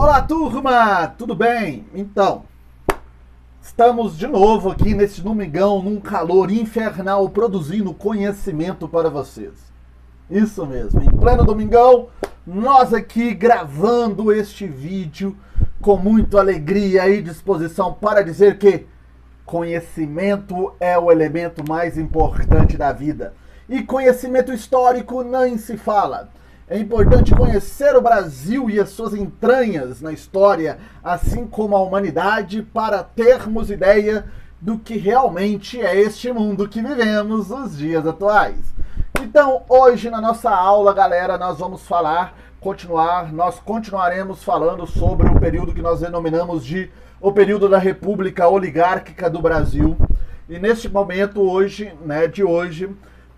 Olá, turma! Tudo bem? Então, estamos de novo aqui nesse domingão, num calor infernal, produzindo conhecimento para vocês. Isso mesmo, em pleno domingão, nós aqui gravando este vídeo com muita alegria e disposição para dizer que conhecimento é o elemento mais importante da vida. E conhecimento histórico nem se fala. É importante conhecer o Brasil e as suas entranhas na história, assim como a humanidade, para termos ideia do que realmente é este mundo que vivemos nos dias atuais. Então, hoje na nossa aula, galera, nós vamos nós continuaremos falando sobre o período que nós denominamos de o período da República Oligárquica do Brasil. E neste momento, hoje,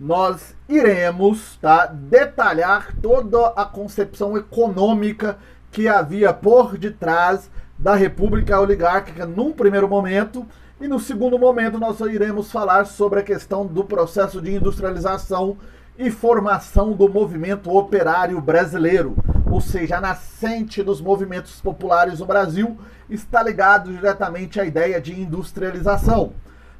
nós iremos detalhar toda a concepção econômica que havia por detrás da República Oligárquica num primeiro momento, e no segundo momento nós iremos falar sobre a questão do processo de industrialização e formação do movimento operário brasileiro, ou seja, a nascente dos movimentos populares no Brasil está ligado diretamente à ideia de industrialização.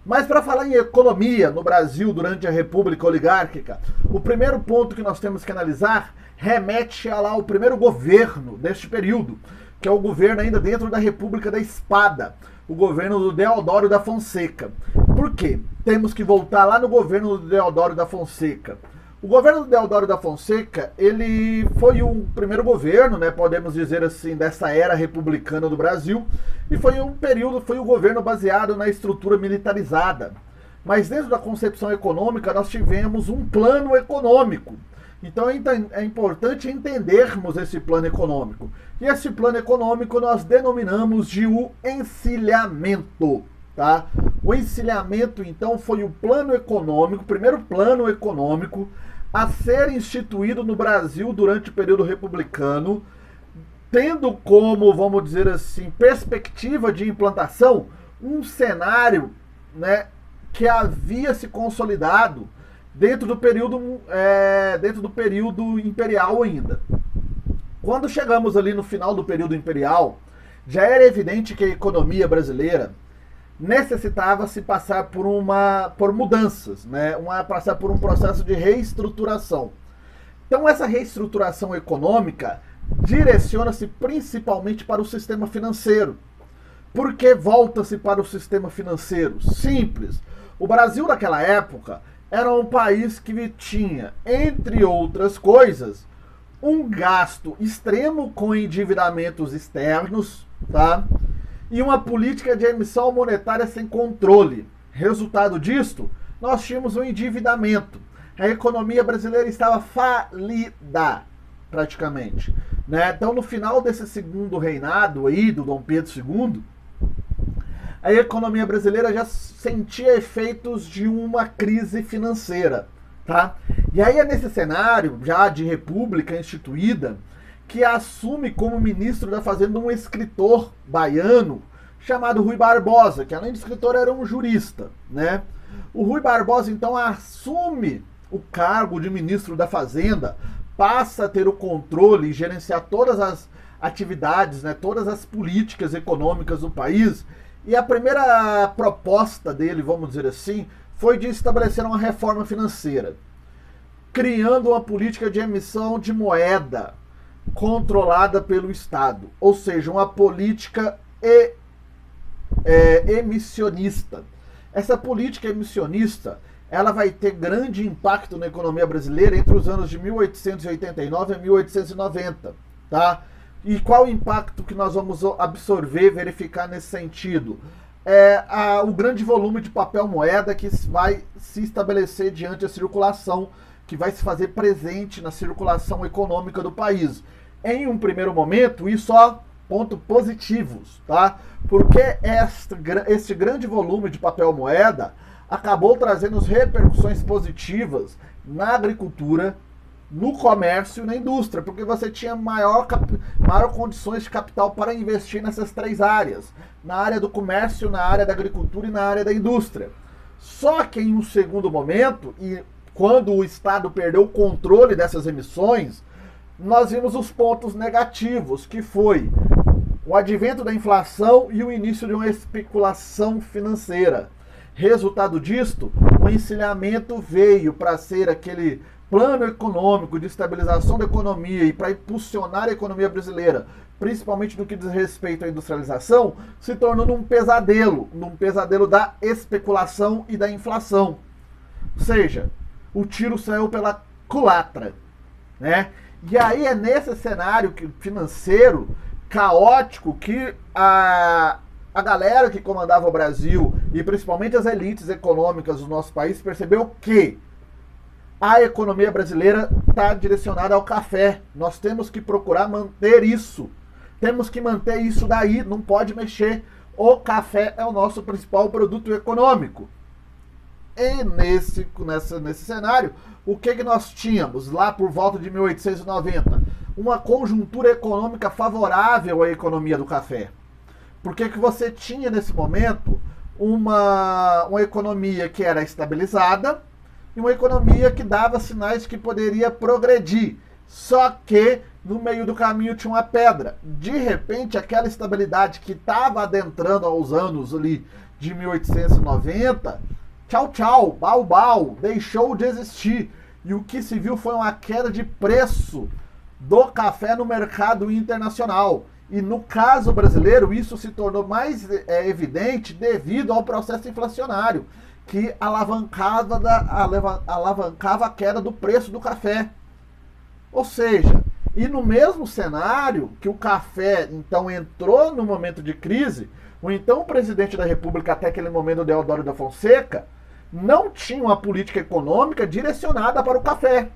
Mas para falar em economia no Brasil durante a República Oligárquica, o primeiro ponto que nós temos que analisar remete ao primeiro governo deste período, que é o governo ainda dentro da República da Espada, o governo do Deodoro da Fonseca. Por quê? Temos que voltar lá no governo do Deodoro da Fonseca. O governo do Deodoro da Fonseca, ele foi o primeiro governo, podemos dizer assim, dessa era republicana do Brasil, e foi o governo baseado na estrutura militarizada. Mas dentro da concepção econômica, nós tivemos um plano econômico. Então é importante entendermos esse plano econômico. E esse plano econômico nós denominamos de o encilhamento. Tá? O encilhamento, então, foi o plano econômico, o primeiro plano econômico a ser instituído no Brasil durante o período republicano, tendo como, vamos dizer assim, perspectiva de implantação um cenário que havia se consolidado dentro do período imperial ainda. Quando chegamos ali no final do período imperial, já era evidente que a economia brasileira necessitava se passar por mudanças, passar por um processo de reestruturação. Então essa reestruturação econômica direciona-se principalmente para o sistema financeiro. Por que volta-se para o sistema financeiro? Simples. O Brasil naquela época era um país que tinha, entre outras coisas, um gasto extremo com endividamentos externos, tá? E uma política de emissão monetária sem controle. Resultado disto, nós tínhamos um endividamento. A economia brasileira estava falida, praticamente. Então, no final desse segundo reinado aí, do Dom Pedro II, a economia brasileira já sentia efeitos de uma crise financeira. Tá? E aí é nesse cenário, já de república instituída, que assume como ministro da Fazenda um escritor baiano chamado Rui Barbosa, que além de escritor era um jurista. O Rui Barbosa então assume o cargo de ministro da Fazenda, passa a ter o controle e gerenciar todas as atividades, todas as políticas econômicas do país, e a primeira proposta dele, vamos dizer assim, foi de estabelecer uma reforma financeira, criando uma política de emissão de moeda controlada pelo Estado, ou seja, uma política emissionista. Essa política emissionista, ela vai ter grande impacto na economia brasileira entre os anos de 1889 a 1890, tá? E qual o impacto que nós vamos absorver, verificar nesse sentido? O grande volume de papel moeda que vai se estabelecer diante da circulação, que vai se fazer presente na circulação econômica do país. Em um primeiro momento, isso só pontos positivos, tá? Porque este grande volume de papel moeda acabou trazendo repercussões positivas na agricultura, no comércio e na indústria, porque você tinha maior condições de capital para investir nessas três áreas, na área do comércio, na área da agricultura e na área da indústria. Só que em um segundo momento, e quando o Estado perdeu o controle dessas emissões, nós vimos os pontos negativos, que foi o advento da inflação e o início de uma especulação financeira. Resultado disto, o encilhamento veio para ser aquele plano econômico de estabilização da economia e para impulsionar a economia brasileira, principalmente no que diz respeito à industrialização, se tornou num pesadelo da especulação e da inflação. Ou seja, o tiro saiu pela culatra, né? E aí é nesse cenário financeiro caótico que a galera que comandava o Brasil e principalmente as elites econômicas do nosso país percebeu que a economia brasileira está direcionada ao café. Nós temos que procurar manter isso. Temos que manter isso daí, não pode mexer. O café é o nosso principal produto econômico. E nesse cenário, o que nós tínhamos lá por volta de 1890? Uma conjuntura econômica favorável à economia do café. Porque que você tinha nesse momento uma economia que era estabilizada e uma economia que dava sinais de que poderia progredir. Só que no meio do caminho tinha uma pedra. De repente, aquela estabilidade que estava adentrando aos anos ali de 1890, tchau, tchau, bau, bau, deixou de existir. E o que se viu foi uma queda de preço do café no mercado internacional. E no caso brasileiro, isso se tornou mais evidente devido ao processo inflacionário, que alavancava a queda do preço do café. Ou seja, e no mesmo cenário que o café então entrou no momento de crise, o então presidente da República, até aquele momento, Deodoro da Fonseca, não tinha uma política econômica direcionada para o café.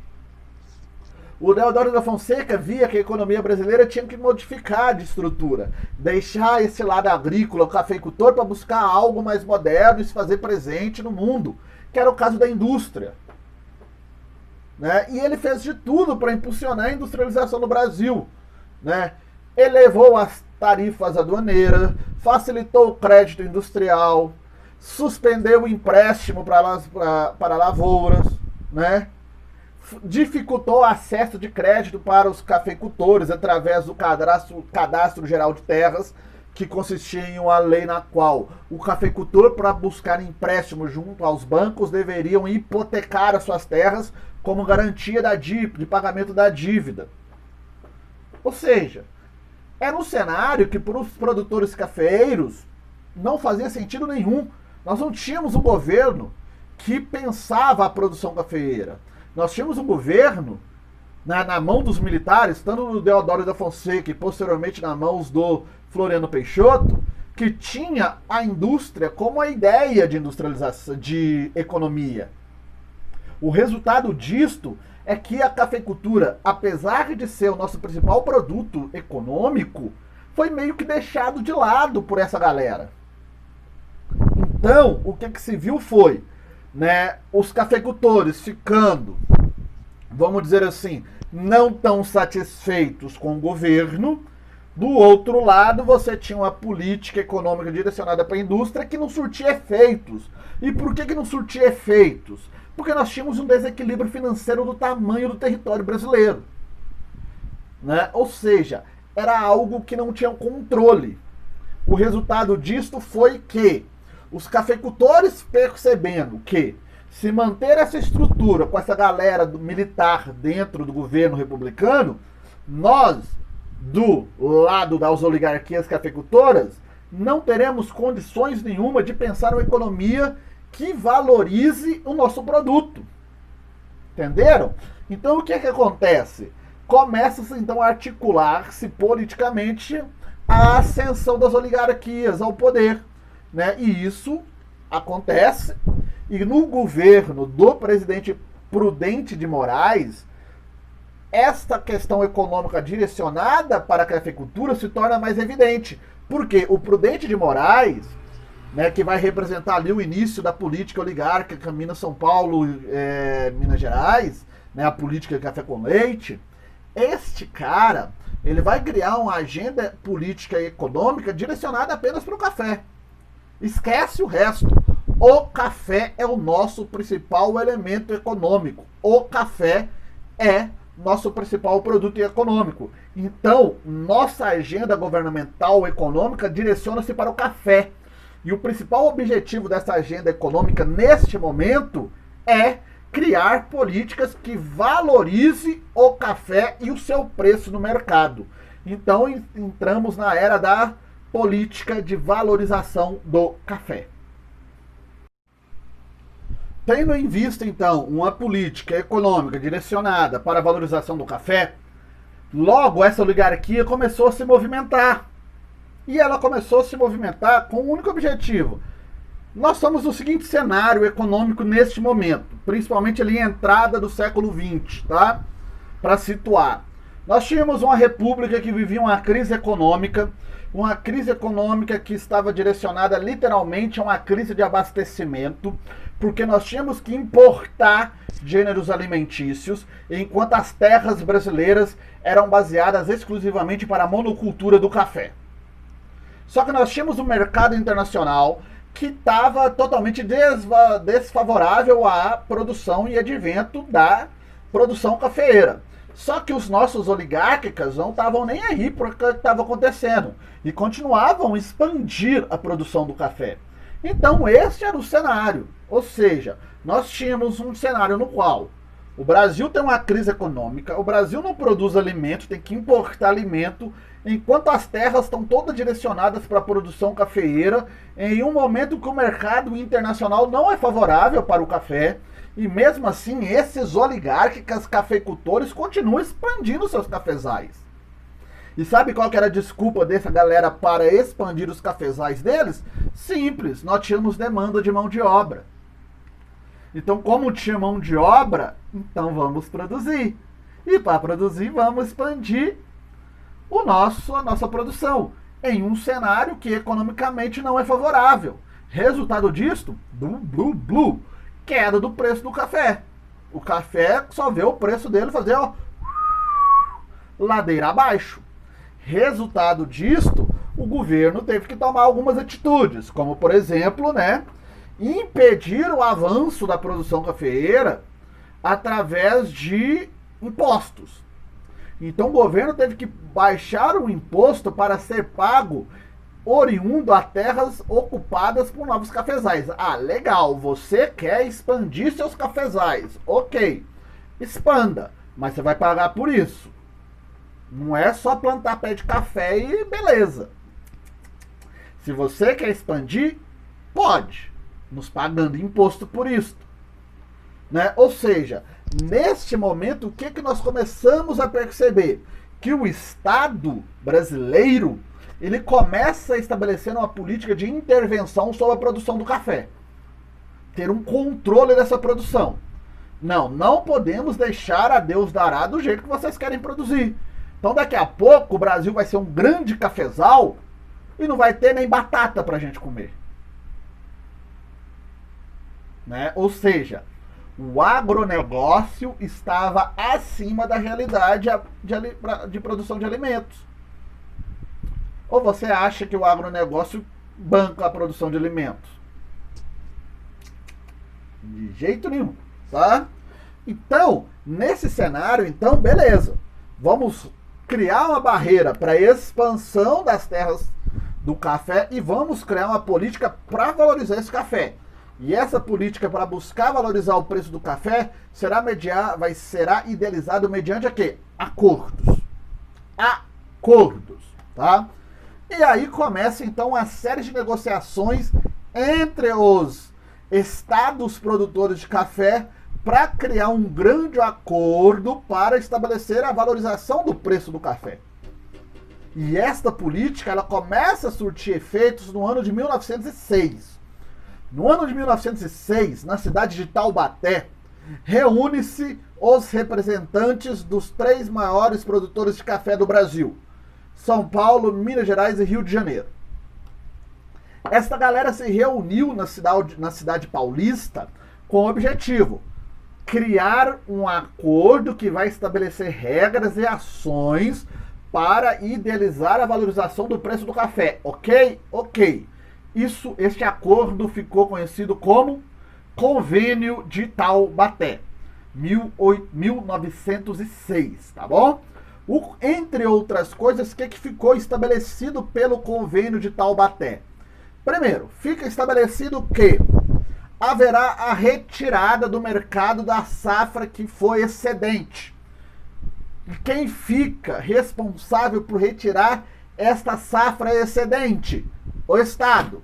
O Deodoro da Fonseca via que a economia brasileira tinha que modificar de estrutura, deixar esse lado agrícola, o cafeicultor, para buscar algo mais moderno e se fazer presente no mundo, que era o caso da indústria. Né? E ele fez de tudo para impulsionar a industrialização no Brasil. Né? Elevou as tarifas aduaneiras, facilitou o crédito industrial, suspendeu o empréstimo para lavouras, né? Dificultou o acesso de crédito para os cafeicultores através do cadastro geral de terras, que consistia em uma lei na qual o cafeicultor, para buscar empréstimo junto aos bancos, deveriam hipotecar as suas terras como garantia de pagamento da dívida. Ou seja, era um cenário que para os produtores cafeeiros não fazia sentido nenhum. Nós não tínhamos um governo que pensava a produção cafeeira. Nós tínhamos um governo na mão dos militares, tanto no Deodoro da Fonseca e posteriormente nas mãos do Floriano Peixoto, que tinha a indústria como a ideia de industrialização, de economia. O resultado disto é que a cafeicultura, apesar de ser o nosso principal produto econômico, foi meio que deixado de lado por essa galera. Então, o que se viu foi, né, os cafeicultores ficando, vamos dizer assim, não tão satisfeitos com o governo. Do outro lado, você tinha uma política econômica direcionada para a indústria que não surtia efeitos. E por que não surtia efeitos? Porque nós tínhamos um desequilíbrio financeiro do tamanho do território brasileiro. Né? Ou seja, era algo que não tinha controle. O resultado disto foi que os cafeicultores, percebendo que se manter essa estrutura com essa galera militar dentro do governo republicano, nós, do lado das oligarquias cafeicultoras, não teremos condições nenhuma de pensar uma economia que valorize o nosso produto. Entenderam? Então o que acontece? Começa-se então a articular-se politicamente a ascensão das oligarquias ao poder. Né? E isso acontece, e no governo do presidente Prudente de Moraes, esta questão econômica direcionada para a cafeicultura se torna mais evidente. Porque o Prudente de Moraes, né, que vai representar ali o início da política oligárquica Minas, São Paulo, Minas Gerais, né, a política café com leite, este cara, ele vai criar uma agenda política e econômica direcionada apenas para o café. Esquece o resto. O café é o nosso principal elemento econômico. O café é nosso principal produto econômico. Então, nossa agenda governamental econômica direciona-se para o café. E o principal objetivo dessa agenda econômica neste momento é criar políticas que valorize o café e o seu preço no mercado. Então, entramos na era da política de valorização do café. Tendo em vista, então, uma política econômica direcionada para a valorização do café, logo essa oligarquia começou a se movimentar. E ela começou a se movimentar com um único objetivo. Nós estamos no seguinte cenário econômico neste momento, principalmente ali a entrada do século XX, tá? Para situar. Nós tínhamos uma república que vivia uma crise econômica que estava direcionada literalmente a uma crise de abastecimento, porque nós tínhamos que importar gêneros alimentícios, enquanto as terras brasileiras eram baseadas exclusivamente para a monocultura do café. Só que nós tínhamos um mercado internacional que estava totalmente desfavorável à produção e advento da produção cafeeira. Só que os nossos oligárquicas não estavam nem aí para o que estava acontecendo e continuavam a expandir a produção do café. Então este era o cenário, ou seja, nós tínhamos um cenário no qual o Brasil tem uma crise econômica, o Brasil não produz alimento, tem que importar alimento, enquanto as terras estão todas direcionadas para a produção cafeeira, em um momento que o mercado internacional não é favorável para o café, e mesmo assim esses oligárquicos cafeicultores continuam expandindo seus cafezais. E sabe qual que era a desculpa dessa galera para expandir os cafezais deles? Simples, nós tínhamos demanda de mão de obra. Então, como tinha mão de obra, então vamos produzir. E para produzir, vamos expandir a nossa produção em um cenário que economicamente não é favorável. Resultado disto, queda do preço do café. O café só vê o preço dele fazer ladeira abaixo. Resultado disto, o governo teve que tomar algumas atitudes, como por exemplo, impedir o avanço da produção cafeeira através de impostos. Então o governo teve que baixar o imposto para ser pago oriundo a terras ocupadas por novos cafezais. Ah, legal, você quer expandir seus cafezais. Ok, expanda, mas você vai pagar por isso. Não é só plantar pé de café e beleza. Se você quer expandir, pode, nos pagando imposto por isso. Ou seja, neste momento, o que nós começamos a perceber? Que o Estado brasileiro, ele começa a estabelecer uma política de intervenção sobre a produção do café. Ter um controle dessa produção. Não podemos deixar a Deus dará do jeito que vocês querem produzir. Então daqui a pouco o Brasil vai ser um grande cafezal e não vai ter nem batata pra gente comer. Ou seja, o agronegócio estava acima da realidade de produção de alimentos. Ou você acha que o agronegócio banca a produção de alimentos? De jeito nenhum, tá? Então, nesse cenário, beleza. Vamos criar uma barreira para a expansão das terras do café e vamos criar uma política para valorizar esse café. E essa política para buscar valorizar o preço do café será idealizado mediante a quê? Acordos. Tá? E aí começa então uma série de negociações entre os estados produtores de café para criar um grande acordo para estabelecer a valorização do preço do café. E esta política ela começa a surtir efeitos no ano de 1906. No ano de 1906, na cidade de Taubaté, reúne-se os representantes dos 3 maiores produtores de café do Brasil: São Paulo, Minas Gerais e Rio de Janeiro. Esta galera se reuniu na cidade paulista com o objetivo: criar um acordo que vai estabelecer regras e ações para idealizar a valorização do preço do café. Ok? Ok. Este acordo ficou conhecido como Convênio de Taubaté. 1906, tá bom? Entre outras coisas, o que ficou estabelecido pelo Convênio de Taubaté? Primeiro, fica estabelecido que haverá a retirada do mercado da safra que foi excedente. E quem fica responsável por retirar esta safra excedente? O Estado.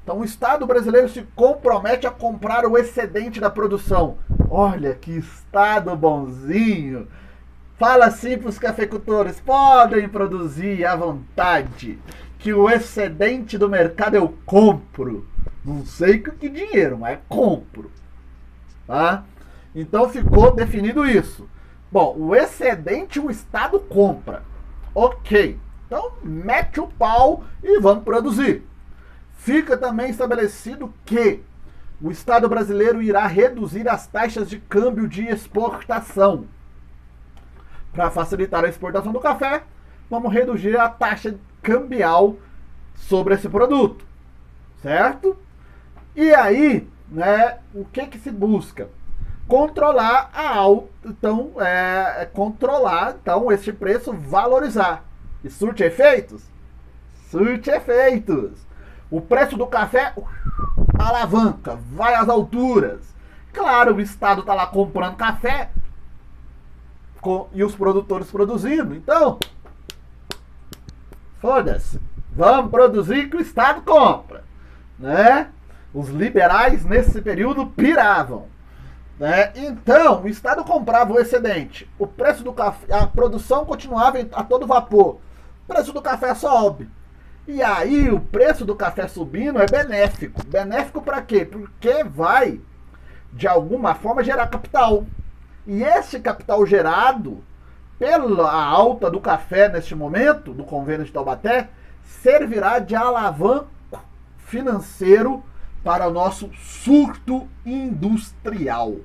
Então o Estado brasileiro se compromete a comprar o excedente da produção. Olha que Estado bonzinho! Fala assim para os cafeicultores, podem produzir à vontade, que o excedente do mercado eu compro. Não sei com que dinheiro, mas compro. Tá? Então ficou definido isso. Bom, o excedente o Estado compra. Ok. Então mete o pau e vamos produzir. Fica também estabelecido que o Estado brasileiro irá reduzir as taxas de câmbio de exportação. Para facilitar a exportação do café, vamos reduzir a taxa cambial sobre esse produto. Certo? E aí, né, o que se busca? Controlar a alta, então, controlar então esse preço, valorizar. E surte efeitos? Surte efeitos. O preço do café alavanca, vai às alturas. Claro, o Estado está lá comprando café e os produtores produzindo. Então, foda-se. Vamos produzir que o Estado compra. Né? Os liberais nesse período piravam. Né? Então, o Estado comprava o excedente. O preço do café, a produção continuava a todo vapor. O preço do café sobe. E aí, o preço do café subindo é benéfico. Benéfico para quê? Porque vai, de alguma forma, gerar capital. E esse capital gerado pela alta do café neste momento, do Convênio de Taubaté, servirá de alavanco financeiro para o nosso surto industrial.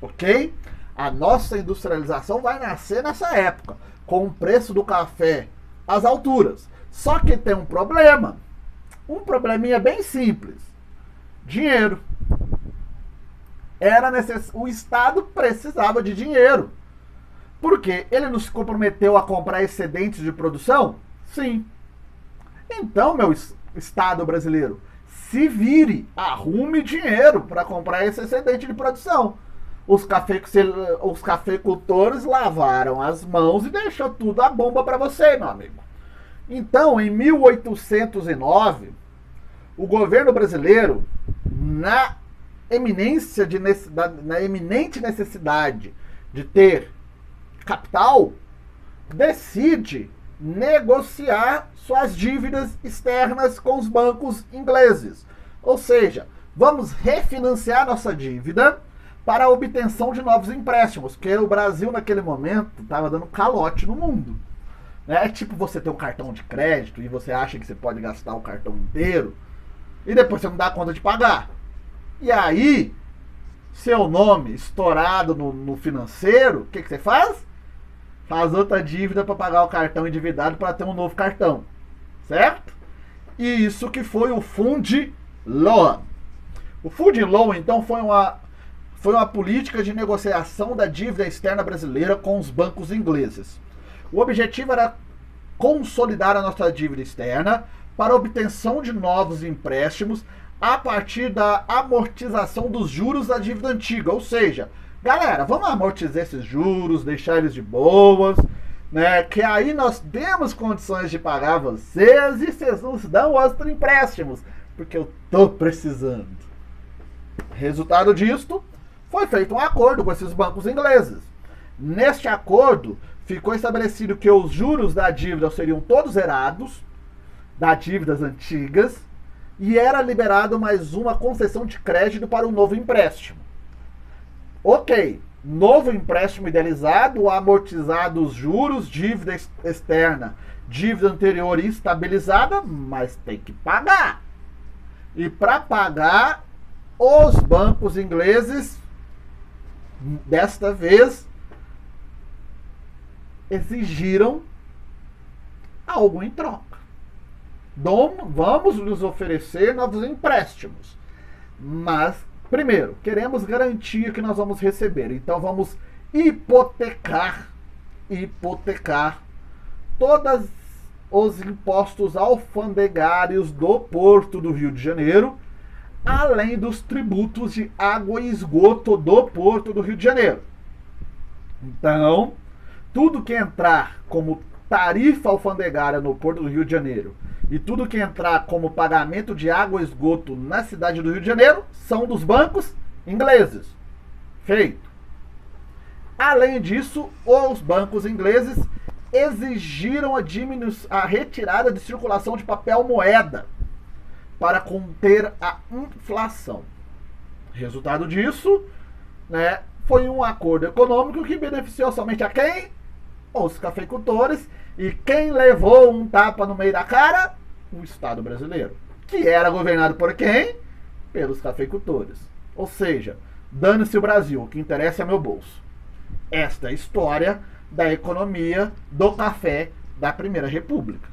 Ok? A nossa industrialização vai nascer nessa época, com o preço do café às alturas. Só que tem um problema. Um probleminha bem simples. Dinheiro. O Estado precisava de dinheiro. Por quê? Ele não se comprometeu a comprar excedentes de produção? Sim. Então, meu Estado brasileiro, se vire, arrume dinheiro para comprar esse excedente de produção. Os cafeicultores lavaram as mãos e deixou tudo a bomba para você, meu amigo. Então, em 1809, o governo brasileiro, na eminente necessidade de ter capital, decide negociar suas dívidas externas com os bancos ingleses. Ou seja, vamos refinanciar nossa dívida para a obtenção de novos empréstimos, porque o Brasil naquele momento estava dando calote no mundo. É tipo você ter um cartão de crédito e você acha que você pode gastar o cartão inteiro e depois você não dá conta de pagar. E aí, seu nome estourado no financeiro, o que você faz? Faz outra dívida para pagar o cartão endividado para ter um novo cartão. Certo? E isso que foi o Fund Loan. O Fund Loan, então, foi uma política de negociação da dívida externa brasileira com os bancos ingleses. O objetivo era consolidar a nossa dívida externa para a obtenção de novos empréstimos a partir da amortização dos juros da dívida antiga. Ou seja, galera, vamos amortizar esses juros, deixar eles de boas, né? Que aí nós temos condições de pagar vocês e vocês nos dão outros empréstimos, porque eu tô precisando. Resultado disto, foi feito um acordo com esses bancos ingleses. Neste acordo, ficou estabelecido que os juros da dívida seriam todos zerados, das dívidas antigas, e era liberado mais uma concessão de crédito para um novo empréstimo. Ok, novo empréstimo idealizado, amortizado os juros, dívida externa, dívida anterior estabilizada, mas tem que pagar. E para pagar, os bancos ingleses, desta vez, exigiram algo em troca. Vamos lhes oferecer novos empréstimos, mas Primeiro, queremos garantia que nós vamos receber. Então vamos hipotecar todos os impostos alfandegários do Porto do Rio de Janeiro, além dos tributos de água e esgoto do Porto do Rio de Janeiro. Então, tudo que entrar como tarifa alfandegária no Porto do Rio de Janeiro e tudo que entrar como pagamento de água e esgoto na cidade do Rio de Janeiro são dos bancos ingleses. Feito. Além disso, os bancos ingleses exigiram a retirada de circulação de papel moeda para conter a inflação. Resultado disso, né, foi um acordo econômico que beneficiou somente a quem? Os cafeicultores. E quem levou um tapa no meio da cara? O Estado brasileiro. Que era governado por quem? Pelos cafeicultores. Ou seja, dane-se o Brasil, o que interessa é meu bolso. Esta é a história da economia do café da Primeira República.